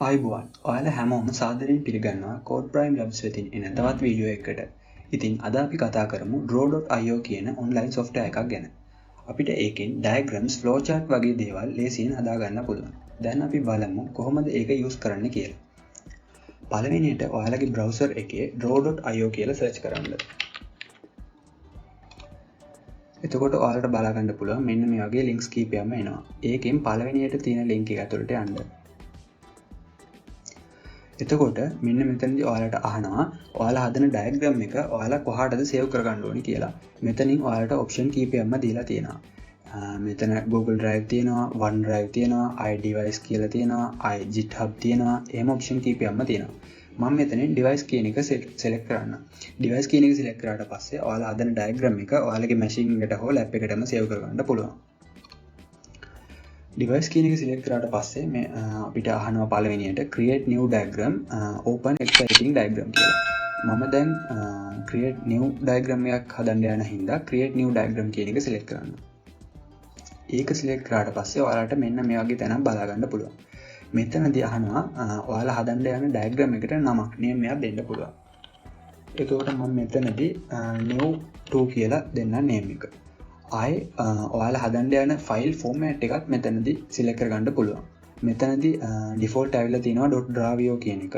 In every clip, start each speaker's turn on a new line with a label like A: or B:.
A: ආයුබෝවන්. ඔයාලා හැමෝම සාදරයෙන් පිළිගන්නවා CodeprimeLabs වෙතින් එන තවත් වීඩියෝ එකකට. ඉතින් අද අපි කතා කරමු draw.io කියන ඔන්ලයින් software එකක් ගැන. අපිට ඒකෙන් diagrams, flowchart වගේ දේවල් ලේසියෙන් හදා ගන්න පුළුවන්. දැන් අපි බලමු කොහොමද ඒක use කරන්න කියලා. පළවෙනියට ඔයාලගේ browser එකේ draw.io කියලා search කරන්න. එතකොට ඔයාලට බලා ගන්න පුළුවන් මෙන්න මේ වගේ links කීපයක්ම එනවා. ඒකෙන් පළවෙනියට තියෙන link එක ඇතුළට යන්න. එතකොට මෙන්න මෙතනදී ඔයාලට අහනවා ඔයාලා හදන ඩයග්‍රෑම් එක ඔයාලා කොහාටද සේව් කරගන්න ඕනේ කියලා. මෙතනින් ඔයාලට ඔප්ෂන් කීපයක්ම දීලා තියෙනවා. මෙතන Google Drive තියෙනවා, OneDrive තියෙනවා, iDevice කියලා තියෙනවා, GitHub තියෙනවා. එහෙම ඔප්ෂන් කීපයක්ම තියෙනවා. මම මෙතනින් device කියන එක select කරන්න. device කියන එක select කරාට පස්සේ ඔයාලා හදන ඩයග්‍රෑම් එක ඔයාලගේ machine එකට හෝ lap එකටම save කරගන්න පුළුවන්. device කියන එක select කරාට පස්සේ මේ අපිට අහනවා පළවෙනියට create new diagram open exciting diagram කියලා. මම දැන් create new diagram එකක් හදන්න යන හින්දා create new diagram කියන එක select කරන්න. ඒක select කරාට පස්සේ ඔයාලට මෙන්න මේ වගේ තැනක් බලා ගන්න පුළුවන්. මෙතනදී අහනවා ඔයාලා හදන්න යන diagram එකට නමක් name එකක් දෙන්න පුළුවන්. එතකොට මම මෙතනදී new 2 කියලා දෙන්න name එක. ඔයාලා හදන්න යන ෆයිල් ෆෝමෑට් එකත් මෙතනදී සිලෙක්ට් කරගන්න පුළුවන්. මෙතනදී ඩිෆෝල්ට් ඇවිල්ලා තියෙනවා .dravio කියන එක.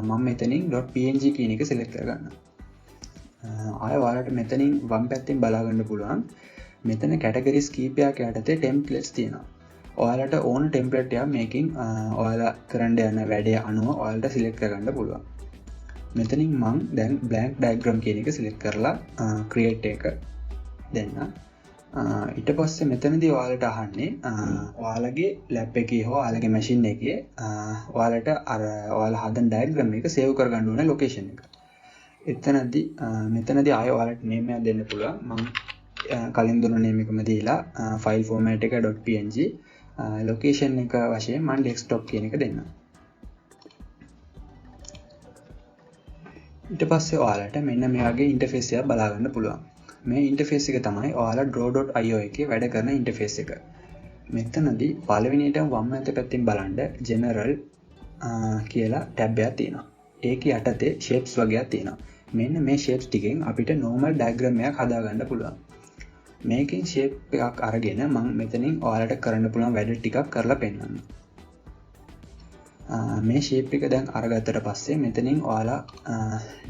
A: මම මෙතනින් .png කියන එක සිලෙක්ට් කරගන්නවා. ඔයාලට මෙතනින් වම් පැත්තෙන් බලා ගන්න පුළුවන්. මෙතන කැටගරිස් කීපයක් යටතේ ටෙම්ප්ලේට්ස් තියෙනවා. ඔයාලට ඕන ටෙම්ප්ලේට් එකක් මේකෙන් ඔයාලා කරන්න යන වැඩේ අනුව ඔයාලට සිලෙක්ට් කරගන්න පුළුවන්. මෙතනින් මම දැන් blank diagram කියන එක සිලෙක්ට් කරලා create එක දෙන්න. ඊට පස්සේ මෙතනදී ඔයාලට අහන්නේ ඔයාලගේ ලැප් එකේ හෝ ඔයාලගේ මැෂින් එකේ ඔයාලට අර ඔයාලා හදන ඩයග්‍රෑම් එක සේව් කරගන්න ඕන ලොකේෂන් එක. මෙතනදී ආයෙ ඔයාලට නේම් එකක් දෙන්න පුළුවන්. මම කලින් දුන්න නේම් එකම දීලා ෆයිල් ෆෝමෑට් එක .png ලොකේෂන් එක වශයෙන් මම ඩෙස්ක්ටොප් කියන එක දෙන්නම්. ඊට පස්සේ ඔයාලට මෙන්න මේ වගේ ඉන්ටර්ෆේස් එකක් බලා ගන්න පුළුවන්. මේ ඉන්ටර්ෆේස් එක තමයි ඔයාලා draw.io එකේ වැඩ කරන ඉන්ටර්ෆේස් එක. මෙතනදී පළවෙනියට වම් අත පැත්තෙන් බලන්න general කියලා ටැබ් එකක් තියෙනවා. ඒකේ යටතේ shapes වගේක් තියෙනවා. මෙන්න මේ shapes ටිකෙන් අපිට normal diagram එකක් හදා ගන්න පුළුවන්. මේකෙන් shape එකක් අරගෙන මම මෙතනින් ඔයාලට කරන්න පුළුවන් වැඩ ටිකක් කරලා පෙන්නන්නම්. මේ shape එක දැන් අරගත්තට පස්සේ මෙතනින් ඔයාලා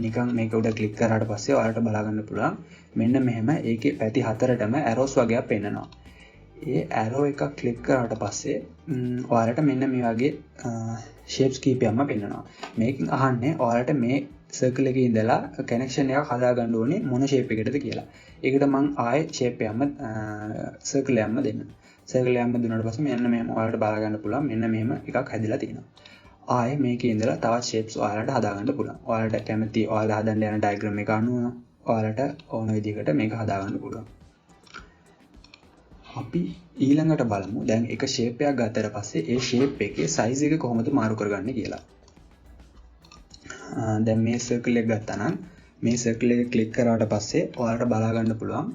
A: නිකන් මේක උඩ ක්ලික් කරාට පස්සේ ඔයාලට බලා ගන්න පුළුවන් මෙන්න මෙහෙම ඒකේ පැති හතරටම arrows වගේක් පෙන්නනවා. ඒ arrow එකක් ක්ලික් කරාට පස්සේ ඔයාලට මෙන්න මේ වගේ shapes කීපයක්ම පෙන්නනවා. මේකෙන් අහන්නේ ඔයාලට මේ circle එකේ ඉඳලා connection එකක් හදා ගන්න ඕනේ මොන shape එකකටද කියලා. ඒකට මම ආයේ shape එකක්ම circle එකක්ම දෙන්න. circle එකක්ම දුන්නාට පස්සේ මෙන්න මෙහෙම ඔයාලට බලා ගන්න පුළුවන් මෙන්න මෙහෙම එකක් හැදිලා තියෙනවා. ආයේ මේකේ ඉඳලා තවත් shapes ඔයාලට හදා ගන්න පුළුවන්. ඔයාලට කැමති ඔයාලා හදන්න යන diagram එක අනුව ඔයාලට ඕන විදිහකට මේක හදා ගන්න පුළුවන්. අපි ඊළඟට බලමු දැන් එක shape එකක් ගත්තට පස්සේ ඒ shape එකේ size එක කොහොමද මාරු කරගන්නේ කියලා. දැන් මේ circle එක ගත්තා නම් මේ circle එක click කරාට පස්සේ ඔයාලට බලා ගන්න පුළුවන්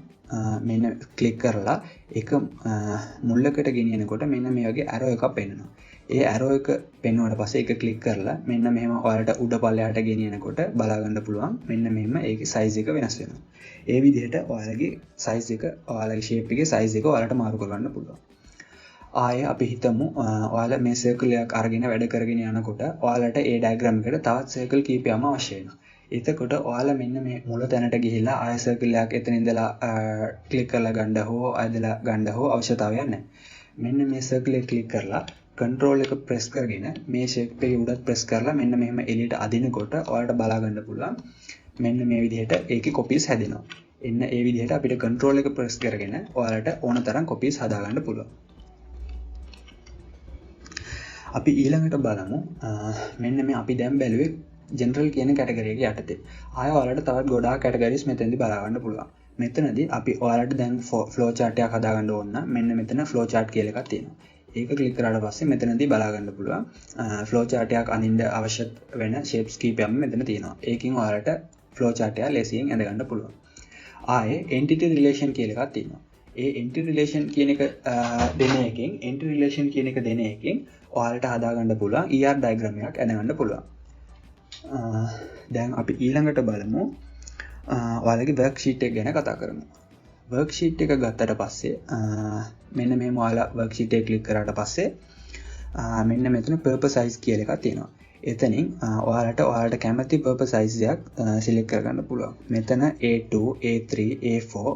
A: මෙන්න click කරලා එක මුල්ලකට ගෙනියනකොට මෙන්න මේ වගේ arrow එකක් පෙන්නනවා. ඒ arrow එක පෙන්වුවාට පස්සේ ඒක click කරලා මෙන්න මෙහෙම ඔයාලට උඩ පල්ලෙහාට ගෙනියනකොට බලා ගන්න පුළුවන් මෙන්න මෙහෙම ඒකේ size එක වෙනස් වෙනවා. ඒ විදිහට ඔයාලගේ size එක ඔයාලගේ shape එකේ size එක ඔයාලට මාරු කරගන්න පුළුවන්. ආයේ අපි හිතමු ඔයාලා මේ circle එකක් අරගෙන වැඩ කරගෙන යනකොට ඔයාලට ඒ diagram එකට තවත් circle කීපයක්ම අවශ්‍ය වෙනවා. එතකොට ඔයාලා මෙන්න මේ මුල තැනට ගිහිල්ලා ආයෙ circle එකක් එතන ඉඳලා click කරලා ගන්න හෝ ඇදලා ගන්න හෝ අවශ්‍යතාවයක් නැහැ. මෙන්න මේ circle එක click කරලා control එක press කරගෙන මේ shape එකේ උඩත් press කරලා මෙන්න මෙහෙම එළියට අදිනකොට ඔයාලට බලා ගන්න පුළුවන් මෙන්න මේ විදිහට ඒකේ copies හැදෙනවා. එන්න ඒ විදිහට අපිට control එක press කරගෙන ඔයාලට ඕන තරම් copies හදා ගන්න පුළුවන්. අපි ඊළඟට බලමු මෙන්න මේ අපි දැන් බැලුවේ general කියන category එක යටතේ. ආයෙ ඔයාලට තවත් ගොඩාක් categories මෙතෙන්දී බලා ගන්න පුළුවන්. මෙතනදී අපි ඔයාලට දැන් flow chart එකක් හදා ගන්න ඕන නම් මෙන්න මෙතන flow chart කියලා එකක් තියෙනවා. ඒක ක්ලික් කරාට පස්සේ මෙතනදී බලා ගන්න පුළුවන් flow chart එකක් අඳින්න අවශ්‍ය වෙන shapes කීපයක් මෙතන තියෙනවා. ඒකෙන් ඔයාලට flow chart එක ලේසියෙන් ඇඳ ගන්න පුළුවන්. ආයේ entity relation කියලා එකක් තියෙනවා. ඒ entry relation කියන එක දෙන එකෙන් ඔයාලට හදාගන්න පුළුවන් ER diagram එකක් ඇඳගන්න පුළුවන්. දැන් අපි ඊළඟට බලමු ඔයාලගේ worksheet එක ගැන කතා කරමු. worksheet එක ගත්තට පස්සේ මෙන්න මෙහෙම ඔයාලා worksheet එක click කරාට පස්සේ මෙන්න මෙතන purple size කියලා එකක් තියෙනවා. එතනින් ඔයාලට කැමති purple size එකක් select කරගන්න පුළුවන්. මෙතන A2, A3, A4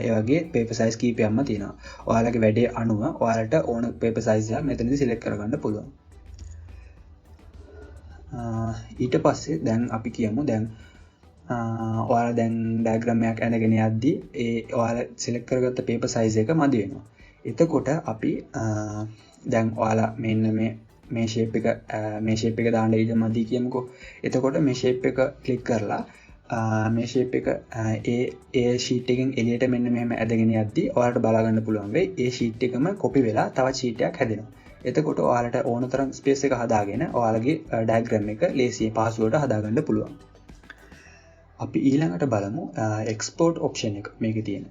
A: ඒ වගේ paper size කීපයක්ම තියෙනවා. ඔයාලගේ වැඩේ අනුව ඔයාලට ඕන paper size එකක් මෙතනදී select කරගන්න පුළුවන්. ඊට පස්සේ දැන් අපි කියමු දැන් ඔයාලා දැන් diagram එකක් ඇඳගෙන යද්දී ඒ ඔයාලා select කරගත්ත paper size එක මදි වෙනවා. එතකොට අපි දැන් ඔයාලා මෙන්න මේ shape එක දාන්න ඉඩ මදි කියමුකෝ. එතකොට මේ shape එක click කරලා මේ shape එක ඒ sheet එකෙන් එළියට මෙන්න මෙහෙම ඇදගෙන යද්දී ඔයාලට බලා ගන්න පුළුවන් වෙයි ඒ sheet එකම copy වෙලා තවත් sheet එකක් හැදෙනවා. එතකොට ඔයාලට ඕන තරම් space එක හදාගෙන ඔයාලගේ diagram එක ලේසියෙන් පහසුවට හදාගන්න පුළුවන්. අපි ඊළඟට බලමු export option එක මේකේ තියෙන.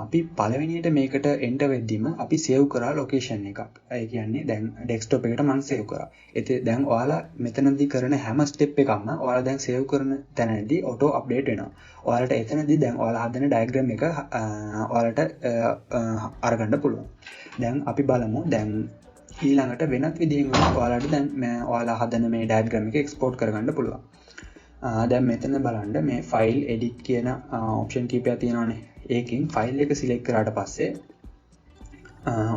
A: අපි පළවෙනියට මේකට enter වෙද්දිම අපි save කරා location එකක්. ඒ කියන්නේ දැන් desktop එකට මම save කරා. දැන් ඔයාලා මෙතනදී කරන හැම step එකක්ම ඔයාලා දැන් save කරන තැනදී auto update වෙනවා. ඔයාලට එතනදී දැන් ඔයාලා හදන diagram එක ඔයාලට අරගන්න පුළුවන්. දැන් අපි බලමු දැන් ඊළඟට වෙනත් විදිහකින් ඔයාලට දැන් ඔයාලා හදන මේ diagram එක export කරගන්න පුළුවන්. දැන් මෙතන බලන්න මේ file edit කියන option කීපයක් තියෙනවානේ. ඒකෙන් file එක select කරාට පස්සේ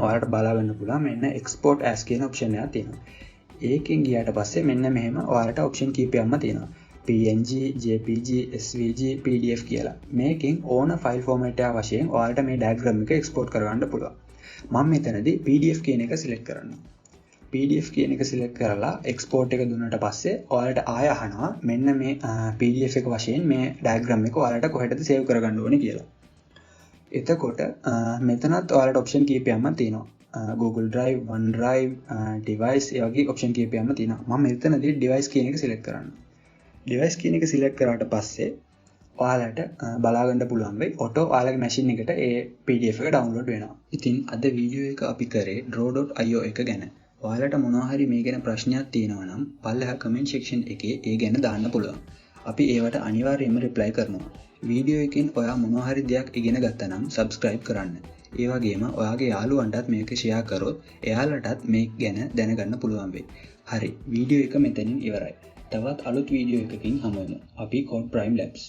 A: ඔයාලට බලා ගන්න පුළුවන් මෙන්න export as කියන option එකක් තියෙනවා. ඒකෙන් ගියාට පස්සේ මෙන්න මෙහෙම ඔයාලට option කීපයක්ම තියෙනවා. PNG, JPG, SVG, PDF කියලා. මේකෙන් ඕන file format එක වශයෙන් ඔයාලට මේ diagram එක export කරගන්න පුළුවන්. මම මෙතනදී PDF කියන එක select කරනවා. PDF කියන එක select කරලා export එක දුන්නාට පස්සේ ඔයාලට ආය අහනවා මෙන්න මේ PDF එක වශයෙන් මේ diagram එක ඔයාලට කොහෙටද save කරගන්න ඕනේ කියලා. එතකොට මෙතනත් ඔයාලට option කීපයක්ම තියෙනවා. Google Drive, OneDrive, device ඒ වගේ option කීපයක්ම තියෙනවා. මම මෙතනදී device කියන එක select කරනවා. device කියන එක select කරාට පස්සේ ඔයාලට බලා ගන්න පුළුවන් වෙයි auto ඔයාලගේ machine එකට ඒ PDF එක download වෙනවා. ඉතින් අද වීඩියෝ එක අපි කරේ draw.io එක ගැන. ඔයාලට මොනවා හරි මේ ගැන ප්‍රශ්නයක් තියෙනවා නම් පල්ලෙහා comment section එකේ ඒ ගැන දාන්න පුළුවන්. අපි ඒවට අනිවාර්යයෙන්ම reply කරනවා. වීඩියෝ එකෙන් ඔයා මොනවා හරි දෙයක් ඉගෙන ගත්තා නම් subscribe කරන්න. ඒ වගේම ඔයාගේ යාළුවන්ටත් මේක share කරොත් එයාලටත් මේක ගැන දැනගන්න පුළුවන් වෙයි. හරි, වීඩියෝ එක මෙතනින් ඉවරයි. තවත් අලුත් වීඩියෝ එකකින් හමු වෙමු. අපි CodeprimeLabs